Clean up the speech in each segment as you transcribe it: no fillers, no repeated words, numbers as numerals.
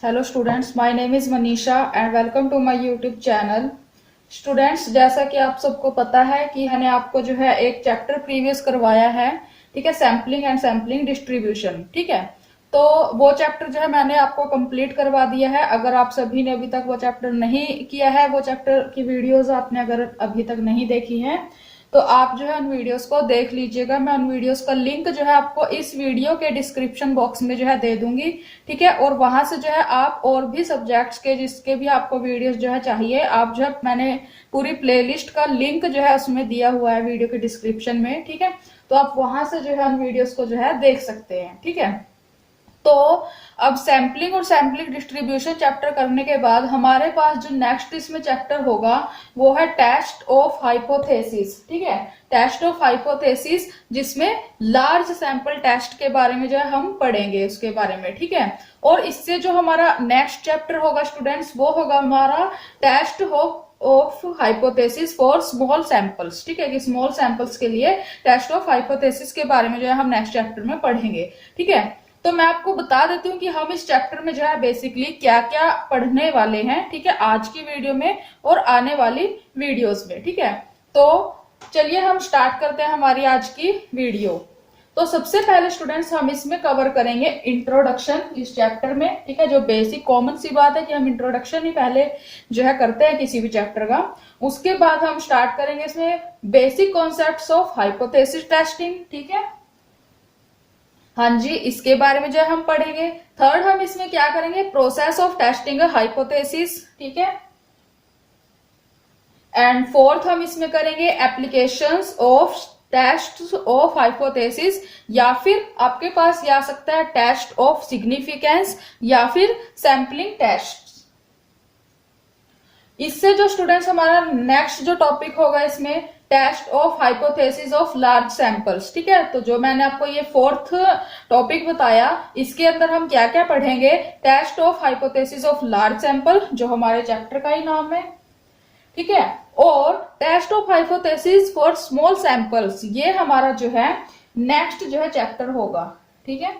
Hello students, my name is Manisha and welcome to my YouTube channel. Students, जैसा कि आप सबको पता है कि मैंने आपको जो है एक चैप्टर प्रीवियस करवाया है, ठीक है, सैम्पलिंग एंड सैम्पलिंग डिस्ट्रीब्यूशन, ठीक है। तो वो चैप्टर जो है मैंने आपको कंप्लीट करवा दिया है। अगर आप सभी ने अभी तक वो चैप्टर नहीं किया है, वो चैप्टर की वीडियोस आपने अगर अभी तक नहीं देखी है तो आप जो है उन वीडियोस को देख लीजिएगा। मैं उन वीडियोस का लिंक जो है आपको इस वीडियो के डिस्क्रिप्शन बॉक्स में जो है दे दूंगी, ठीक है। और वहां से जो है आप और भी सब्जेक्ट्स के जिसके भी आपको वीडियोस जो है चाहिए, आप जो है मैंने पूरी प्लेलिस्ट का लिंक जो है उसमें दिया हुआ है वीडियो के डिस्क्रिप्शन में, ठीक है। तो आप वहां से जो है उन वीडियोस को जो है देख सकते हैं, ठीक है। तो अब सैम्पलिंग और सैम्पलिंग डिस्ट्रीब्यूशन चैप्टर करने के बाद हमारे पास जो नेक्स्ट इसमें चैप्टर होगा वो है टेस्ट ऑफ हाइपोथेसिस, ठीक है। टेस्ट ऑफ हाइपोथेसिस, जिसमें लार्ज सैंपल टेस्ट के बारे में जो है हम पढ़ेंगे उसके बारे में, ठीक है। और इससे जो हमारा नेक्स्ट चैप्टर होगा स्टूडेंट्स, वो होगा हमारा test of hypothesis for small samples, ठीक है, कि स्मॉल सैंपल्स के लिए टेस्ट ऑफ हाइपोथेसिस के बारे में जो है हम नेक्स्ट चैप्टर में पढ़ेंगे, ठीक है। तो मैं आपको बता देती हूँ कि हम इस चैप्टर में जो है बेसिकली क्या क्या पढ़ने वाले हैं, ठीक है, आज की वीडियो में और आने वाली वीडियोस में, ठीक है। तो चलिए हम स्टार्ट करते हैं हमारी आज की वीडियो। तो सबसे पहले स्टूडेंट्स हम इसमें कवर करेंगे इंट्रोडक्शन इस चैप्टर में, ठीक है। जो बेसिक कॉमन सी बात है कि हम इंट्रोडक्शन ही पहले जो है करते हैं किसी भी चैप्टर का। उसके बाद हम स्टार्ट करेंगे इसमें basic concepts of hypothesis testing, ठीक है। हाँ जी, इसके बारे में जो है हम पढ़ेंगे। थर्ड हम इसमें क्या करेंगे, प्रोसेस ऑफ टेस्टिंग हाइपोथेसिस, ठीक है। एंड फोर्थ हम इसमें करेंगे applications of test of hypothesis, या फिर आपके पास ये आ सकता है टेस्ट ऑफ सिग्निफिकेंस या फिर सैम्पलिंग टेस्ट। इससे जो स्टूडेंट्स हमारा नेक्स्ट जो टॉपिक होगा इसमें test of hypothesis of large samples, ठीक है। तो जो मैंने आपको ये फोर्थ टॉपिक बताया, इसके अंदर हम क्या क्या पढ़ेंगे, test of hypothesis of large sample, जो हमारे चैप्टर का ही नाम है, ठीक है। और test of hypothesis for small samples, ये हमारा जो है नेक्स्ट जो है चैप्टर होगा, ठीक है।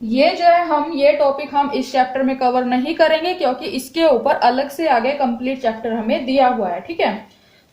ये जो है ये टॉपिक हम इस चैप्टर में कवर नहीं करेंगे क्योंकि इसके ऊपर अलग से आगे कंप्लीट चैप्टर हमें दिया हुआ है, ठीक है।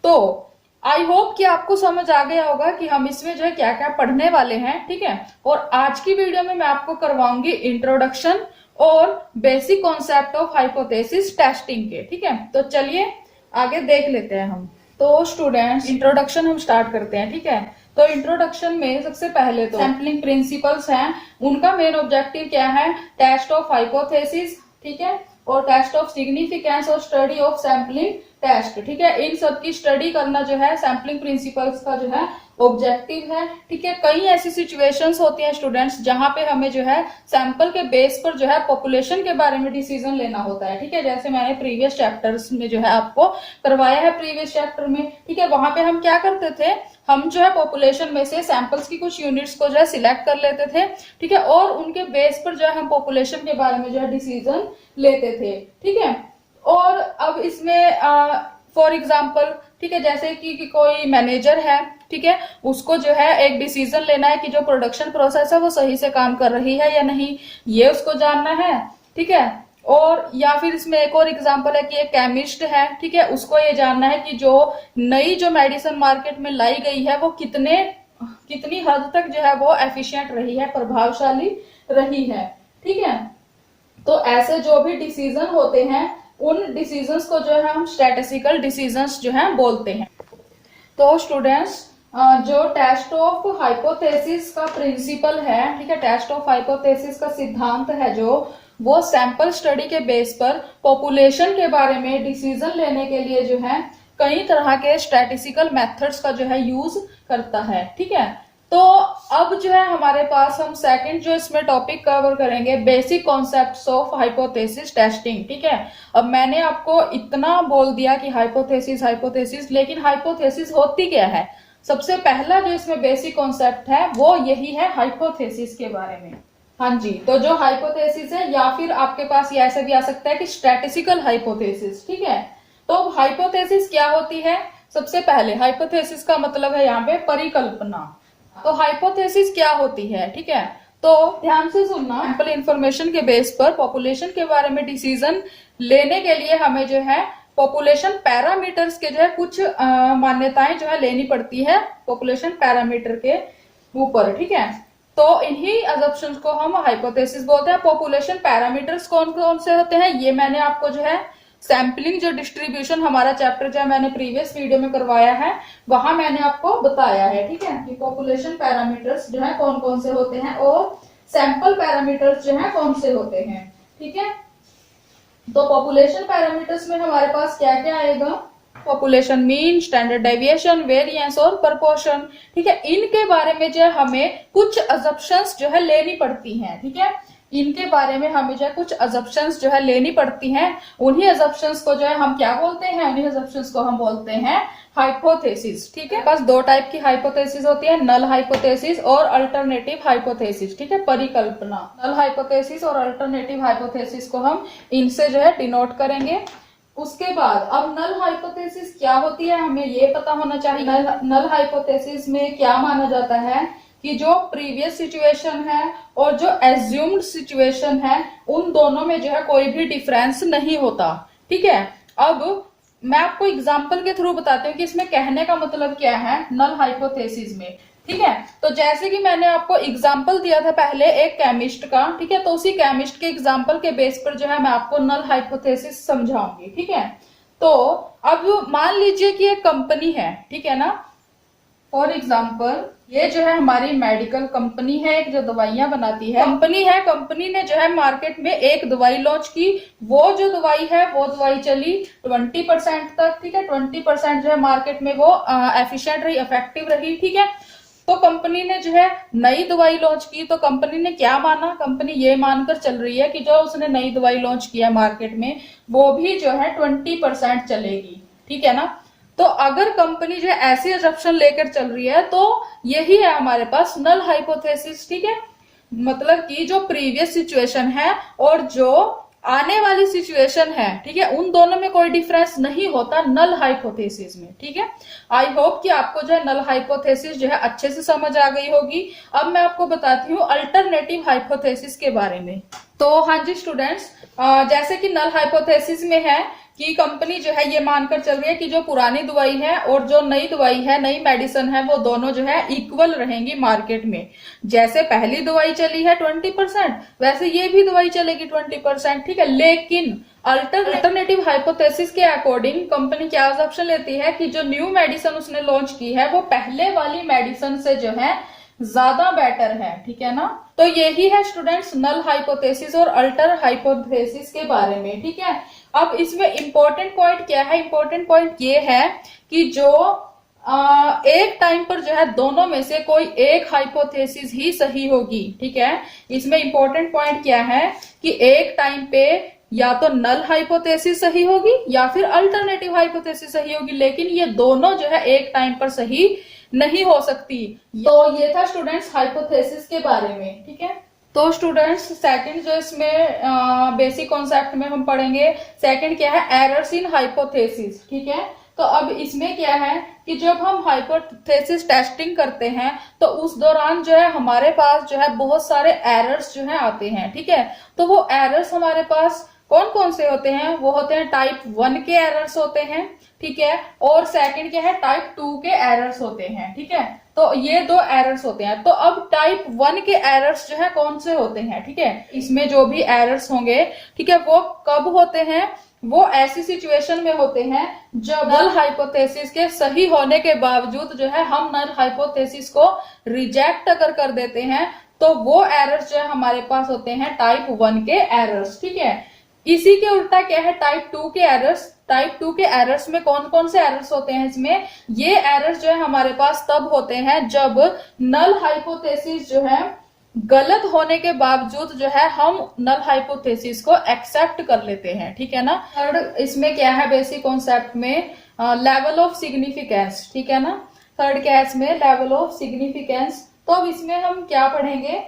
तो आई होप कि आपको समझ आ गया होगा कि हम इसमें जो है क्या क्या पढ़ने वाले हैं, ठीक है। और आज की वीडियो में मैं आपको करवाऊंगी इंट्रोडक्शन और basic concept of hypothesis testing के, ठीक है। तो चलिए आगे देख लेते हैं हम। तो स्टूडेंट्स, इंट्रोडक्शन हम स्टार्ट करते हैं, ठीक है। तो इंट्रोडक्शन में सबसे पहले तो सैम्पलिंग प्रिंसिपल्स हैं, उनका मेन ऑब्जेक्टिव क्या है, टेस्ट ऑफ हाइपोथेसिस, ठीक है, और टेस्ट ऑफ सिग्निफिकेंस और स्टडी ऑफ सैम्पलिंग टेस्ट, ठीक है। इन सब की स्टडी करना जो है सैम्पलिंग प्रिंसिपल्स का जो है ऑब्जेक्टिव है, ठीक है। कई ऐसी सिचुएशंस होती हैं स्टूडेंट्स जहां पे हमें जो है सैंपल के बेस पर जो है पॉपुलेशन के बारे में डिसीजन लेना होता है, ठीक है। जैसे मैंने प्रीवियस चैप्टर्स में जो है आपको करवाया है प्रीवियस चैप्टर में, ठीक है। वहां पे हम क्या करते थे, हम जो है पॉपुलेशन में से सैंपल्स की कुछ यूनिट्स को जो है सिलेक्ट कर लेते थे, ठीक है, और उनके बेस पर जो है हम पॉपुलेशन के बारे में जो है डिसीजन लेते थे, ठीक है। और अब इसमें फॉर एग्जाम्पल, ठीक है, जैसे कि कोई मैनेजर है, ठीक है, उसको जो है एक डिसीजन लेना है कि जो प्रोडक्शन प्रोसेस है वो सही से काम कर रही है या नहीं, ये उसको जानना है, ठीक है। और या फिर इसमें एक और एग्जांपल है कि एक केमिस्ट है, ठीक है, उसको ये जानना है कि जो नई जो मेडिसिन मार्केट में लाई गई है वो कितनी हद तक जो है वो एफिशिएंट रही है, प्रभावशाली रही है, ठीक है। तो ऐसे जो भी डिसीजन होते हैं उन डिसीजंस को जो है हम स्टैटिस्टिकल डिसीजंस जो है बोलते हैं। तो स्टूडेंट्स, जो टेस्ट ऑफ हाइपोथेसिस का प्रिंसिपल है, ठीक है, टेस्ट ऑफ हाइपोथेसिस का सिद्धांत है जो, वो सैंपल स्टडी के बेस पर पॉपुलेशन के बारे में डिसीजन लेने के लिए जो है कई तरह के स्टैटिस्टिकल मेथड्स का जो है यूज करता है, ठीक है। तो अब जो है हमारे पास हम सेकंड जो इसमें टॉपिक कवर करेंगे basic concepts of hypothesis testing, ठीक है। अब मैंने आपको इतना बोल दिया कि हाइपोथेसिस हाइपोथेसिस, लेकिन हाइपोथेसिस होती क्या है, सबसे पहला जो इसमें बेसिक कॉन्सेप्ट है वो यही है हाइपोथेसिस के बारे में। हाँ जी, तो जो हाइपोथेसिस है, या फिर आपके पास ये ऐसे भी आ सकता है कि स्टैटिस्टिकल हाइपोथेसिस, ठीक है। तो हाइपोथेसिस क्या होती है, सबसे पहले हाइपोथेसिस का मतलब है यहाँ पे परिकल्पना। तो हाइपोथेसिस क्या होती है, ठीक है। तो तो ध्यान से सुनना, सैंपल इंफॉर्मेशन के बेस पर पॉपुलेशन के बारे में डिसीजन लेने के लिए हमें जो है पॉपुलेशन पैरामीटर्स के जो है कुछ मान्यताएं जो है लेनी पड़ती है पॉपुलेशन पैरामीटर के ऊपर, ठीक है। तो इन्हीं अजम्पशंस को हम हाइपोथेसिस बोलते हैं। पॉपुलेशन पैरामीटर्स कौन कौन से होते हैं ये मैंने आपको जो है सैम्पलिंग जो डिस्ट्रीब्यूशन हमारा चैप्टर जो है मैंने प्रीवियस वीडियो में करवाया है वहां मैंने आपको बताया है, ठीक है, कि पॉपुलेशन पैरामीटर्स जो है कौन कौन से होते हैं और सैंपल पैरामीटर्स जो है कौन से होते हैं, ठीक है। तो पॉपुलेशन पैरामीटर्स में हमारे पास क्या क्या आएगा, population mean, standard deviation, variance और प्रपोर्शन, ठीक है। इनके बारे में जो है हमें कुछ अजम्पशंस जो है लेनी पड़ती हैं, ठीक है। इनके बारे में हमें जो है कुछ अजम्पशंस जो है लेनी पड़ती हैं। उन्हीं अजम्पशंस को जो है हम क्या बोलते हैं, उन्हीं अजम्पशंस को हम बोलते हैं हाइपोथेसिस, ठीक है। बस दो टाइप की हाइपोथेसिस होती है, नल हाइपोथेसिस और अल्टरनेटिव हाइपोथेसिस, ठीक है, परिकल्पना। नल हाइपोथेसिस और अल्टरनेटिव हाइपोथेसिस को हम इनसे जो है डिनोट करेंगे। उसके बाद अब नल हाइपोथेसिस क्या होती है हमें ये पता होना चाहिए। नल हाइपोथेसिस में क्या माना जाता है कि जो प्रीवियस सिचुएशन है और जो एज्यूम्ड सिचुएशन है उन दोनों में जो है कोई भी डिफरेंस नहीं होता, ठीक है। अब मैं आपको एग्जांपल के थ्रू बताती हूँ कि इसमें कहने का मतलब क्या है नल हाइपोथेसिस में, ठीक है। तो जैसे कि मैंने आपको एग्जांपल दिया था पहले एक केमिस्ट का, ठीक है, तो उसी केमिस्ट के एग्जांपल के बेस पर जो है मैं आपको नल हाइपोथेसिस समझाऊंगी, ठीक है। तो अब मान लीजिए कि एक कंपनी है, ठीक है ना, फॉर एग्जाम्पल ये जो है हमारी मेडिकल कंपनी है, एक जो दवाइयां बनाती है कंपनी है। कंपनी ने जो है मार्केट में एक दवाई लॉन्च की, वो जो दवाई है वो दवाई चली 20% तक, ठीक है। 20% जो है मार्केट में वो एफिशिएंट रही, इफेक्टिव रही, ठीक है। तो कंपनी ने जो है नई दवाई लॉन्च की, तो कंपनी ने क्या माना, कंपनी ये मानकर चल रही है कि जो उसने नई दवाई लॉन्च किया मार्केट में वो भी जो है 20% चलेगी, ठीक है ना। तो अगर कंपनी जो है ऐसी अजम्पशन लेकर चल रही है तो यही है हमारे पास नल हाइपोथेसिस, ठीक है। मतलब कि जो प्रीवियस सिचुएशन है और जो आने वाली सिचुएशन है, ठीक है, उन दोनों में कोई डिफरेंस नहीं होता नल हाइपोथेसिस में, ठीक है। आई होप कि आपको जो है नल हाइपोथेसिस जो है अच्छे से समझ आ गई होगी। अब मैं आपको बताती हूँ अल्टरनेटिव हाइपोथेसिस के बारे में। तो हाँ जी स्टूडेंट्स, जैसे कि नल हाइपोथेसिस में है कि कंपनी जो है ये मानकर चल रही है कि जो पुरानी दवाई है और जो नई दवाई है, नई मेडिसिन है, वो दोनों जो है इक्वल रहेंगी मार्केट में। जैसे पहली दवाई चली है 20%, वैसे ये भी दवाई चलेगी 20%, ठीक है। लेकिन अल्टरनेटिव हाइपोथेसिस के अकॉर्डिंग कंपनी क्या ऑप्शन लेती है कि जो न्यू मेडिसिन उसने लॉन्च की है वो पहले वाली मेडिसिन से जो है ज्यादा बेटर है, ठीक है ना। तो यही है स्टूडेंट्स नल हाइपोथेसिस और अल्टर हाइपोथेसिस के बारे में, ठीक है। अब इसमें इंपॉर्टेंट पॉइंट क्या है, इंपॉर्टेंट पॉइंट ये है कि जो एक टाइम पर जो है दोनों में से कोई एक हाइपोथेसिस ही सही होगी, ठीक है। इसमें इंपॉर्टेंट पॉइंट क्या है कि एक टाइम पे या तो नल हाइपोथेसिस सही होगी या फिर अल्टरनेटिव हाइपोथेसिस सही होगी, लेकिन ये दोनों जो है एक टाइम पर सही नहीं हो सकती। तो ये था स्टूडेंट्स हाइपोथेसिस के बारे में, ठीक है। तो स्टूडेंट्स सेकंड जो इसमें बेसिक कॉन्सेप्ट में हम पढ़ेंगे, सेकंड क्या है, एरर्स इन हाइपोथेसिस, ठीक है। तो अब इसमें क्या है कि जब हम हाइपोथेसिस टेस्टिंग करते हैं तो उस दौरान जो है हमारे पास जो है बहुत सारे एरर्स जो है आते हैं, ठीक है। तो वो एरर्स हमारे पास कौन कौन से होते हैं, वो होते हैं टाइप 1 के एरर्स होते हैं, ठीक है, और सेकंड क्या है टाइप 2 के एरर्स होते हैं, ठीक है। तो ये दो एरर्स होते हैं। तो अब टाइप 1 के एरर्स जो है कौन से होते हैं, ठीक है। इसमें जो भी एरर्स होंगे, ठीक है, वो कब होते हैं, वो ऐसी सिचुएशन में होते हैं जब नल हाइपोथेसिस के सही होने के बावजूद जो है हम नल हाइपोथेसिस को रिजेक्ट अगर कर देते हैं तो वो एरर्स जो है हमारे पास होते हैं टाइप 1 के एरर्स, ठीक है। इसी के उल्टा क्या है टाइप 2 के एरर्स। टाइप 2 के एरर्स में कौन कौन से एरर्स होते हैं, इसमें ये एरर्स जो है हमारे पास तब होते हैं जब नल हाइपोथेसिस जो है गलत होने के बावजूद जो है हम नल हाइपोथेसिस को एक्सेप्ट कर लेते हैं, ठीक है ना। थर्ड इसमें क्या है बेसिक कॉन्सेप्ट में लेवल ऑफ सिग्निफिकेंस, ठीक है ना। थर्ड क्या है इसमें लेवल ऑफ सिग्निफिकेंस। तो अब इसमें हम क्या पढ़ेंगे,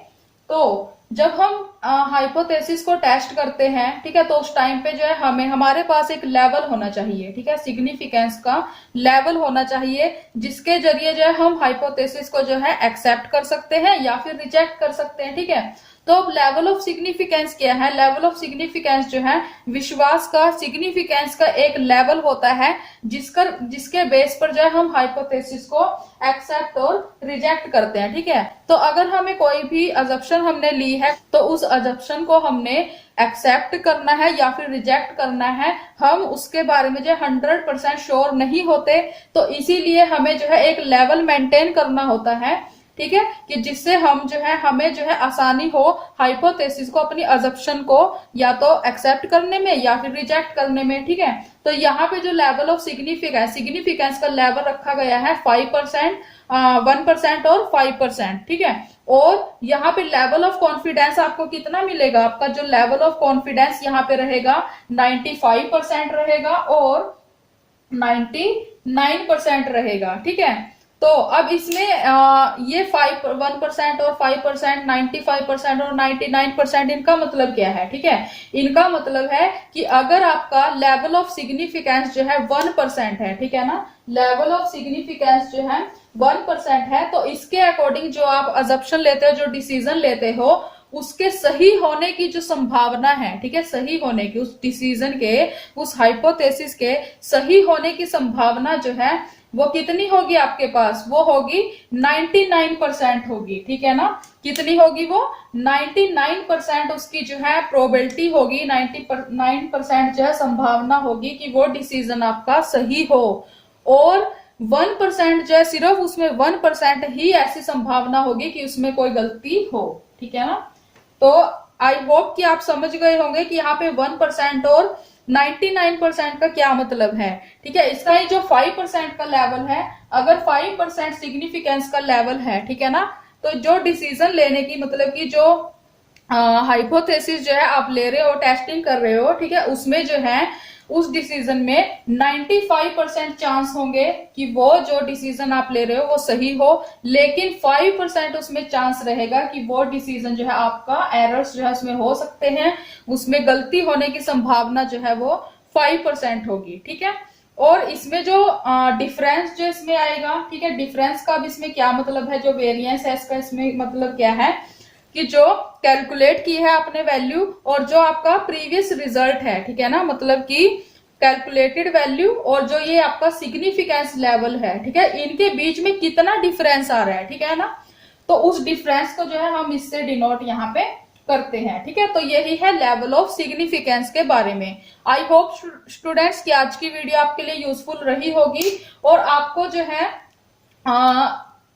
तो जब हम हाइपोथेसिस को टेस्ट करते हैं, ठीक है, तो उस टाइम पे जो है हमें हमारे पास एक लेवल होना चाहिए, ठीक है, सिग्निफिकेंस का लेवल होना चाहिए, जिसके जरिए जो है हम हाइपोथेसिस को जो है एक्सेप्ट कर सकते हैं या फिर रिजेक्ट कर सकते हैं, ठीक है। तो अब लेवल ऑफ सिग्निफिकेंस क्या है? लेवल ऑफ सिग्निफिकेंस जो है विश्वास का, सिग्निफिकेंस का एक लेवल होता है जिसके बेस पर जो है हम हाइपोथेसिस को एक्सेप्ट और रिजेक्ट करते हैं, ठीक है। तो अगर हमें कोई भी अजप्शन हमने ली है तो उस अजप्शन को हमने एक्सेप्ट करना है या फिर रिजेक्ट करना है, हम उसके बारे में जो 100% श्योर नहीं होते, तो इसीलिए हमें जो है एक लेवल मेंटेन करना होता है, ठीक है, कि जिससे हम जो है हमें जो है आसानी हो हाइपोथेसिस को, अपनी अजप्शन को या तो एक्सेप्ट करने में या फिर रिजेक्ट करने में, ठीक है। तो यहाँ पे जो लेवल ऑफ सिग्निफिकेंस का लेवल रखा गया है 5%, 1% और 5%, ठीक है। और यहाँ पे लेवल ऑफ कॉन्फिडेंस आपको कितना मिलेगा? आपका जो लेवल ऑफ कॉन्फिडेंस यहाँ पे रहेगा 95% रहेगा और 99% रहेगा, ठीक है। तो अब इसमें ये 1% और 5%, 95% और 99%, इनका मतलब क्या है? ठीक है, इनका मतलब है कि अगर आपका लेवल ऑफ सिग्निफिकेंस जो है 1% है, ठीक है ना, लेवल ऑफ सिग्निफिकेंस जो है 1% है, तो इसके अकॉर्डिंग जो आप अजप्शन लेते हो, जो डिसीजन लेते हो, उसके सही होने की जो संभावना है, ठीक है, सही होने की, उस डिसीजन के, उस हाइपोथेसिस के सही होने की संभावना जो है वो कितनी होगी आपके पास? वो होगी 99% होगी, ठीक है ना। कितनी होगी वो? 99% उसकी जो है प्रोबेबिलिटी होगी, 99% जो है संभावना होगी कि वो डिसीजन आपका सही हो, और 1% जो है, सिर्फ उसमें 1% ही ऐसी संभावना होगी कि उसमें कोई गलती हो, ठीक है ना। तो आई होप कि आप समझ गए होंगे कि यहाँ पे 1% और 99% का क्या मतलब है, ठीक है। इसका ही जो 5% का लेवल है, अगर 5% सिग्निफिकेंस का लेवल है, ठीक है ना, तो जो डिसीजन लेने की, मतलब कि जो हाइपोथेसिस जो है आप ले रहे हो, टेस्टिंग कर रहे हो, ठीक है, उसमें जो है उस डिसीजन में 95% चांस होंगे कि वो जो डिसीजन आप ले रहे हो वो सही हो, लेकिन 5% उसमें चांस रहेगा कि वो डिसीजन जो है आपका एरर्स जो है उसमें हो सकते हैं, उसमें गलती होने की संभावना जो है वो 5% होगी, ठीक है। और इसमें जो डिफरेंस जो इसमें आएगा, ठीक है, डिफरेंस का भी इसमें क्या मतलब है, जो वेरिएंस है इसका इसमें मतलब क्या है कि जो कैलकुलेट की है आपने वैल्यू और जो आपका प्रीवियस रिजल्ट है, ठीक है ना, मतलब कि कैलकुलेटेड वैल्यू और जो ये आपका सिग्निफिकेंस लेवल है, ठीक है, इनके बीच में कितना डिफरेंस आ रहा है, ठीक है ना। तो उस डिफरेंस को जो है हम इससे डिनोट यहाँ पे करते हैं, ठीक है। तो यही है लेवल ऑफ सिग्निफिकेंस के बारे में। आई होप स्टूडेंट्स की आज की वीडियो आपके लिए यूजफुल रही होगी और आपको जो है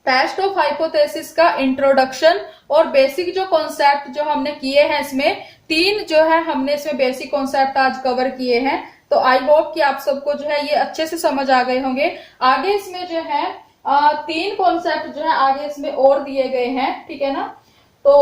टेस्ट ऑफ हाइपोथेसिस का इंट्रोडक्शन और बेसिक जो कॉन्सेप्ट जो हमने किए हैं, इसमें 3 जो है हमने इसमें बेसिक कॉन्सेप्ट आज कवर किए हैं। तो आई होप कि आप सबको जो है ये अच्छे से समझ आ गए होंगे। आगे इसमें जो है 3 कॉन्सेप्ट जो है आगे इसमें और दिए गए हैं, ठीक है ना। तो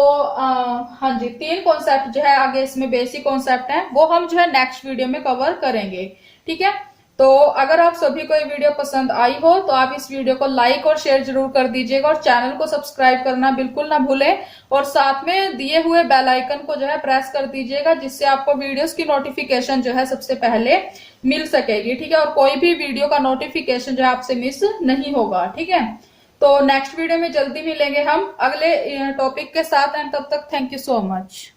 हाँ जी, 3 कॉन्सेप्ट जो है आगे इसमें बेसिक कॉन्सेप्ट है, वो हम जो है नेक्स्ट वीडियो में कवर करेंगे, ठीक है। तो अगर आप सभी को ये वीडियो पसंद आई हो तो आप इस वीडियो को लाइक और शेयर जरूर कर दीजिएगा और चैनल को सब्सक्राइब करना बिल्कुल ना भूलें और साथ में दिए हुए बेल आइकन को जो है प्रेस कर दीजिएगा, जिससे आपको वीडियोस की नोटिफिकेशन जो है सबसे पहले मिल सकेगी, ठीक है, और कोई भी वीडियो का नोटिफिकेशन जो है आपसे मिस नहीं होगा, ठीक है। तो नेक्स्ट वीडियो में जल्दी मिलेंगे हम अगले टॉपिक के साथ, एंड तब तक थैंक यू सो मच।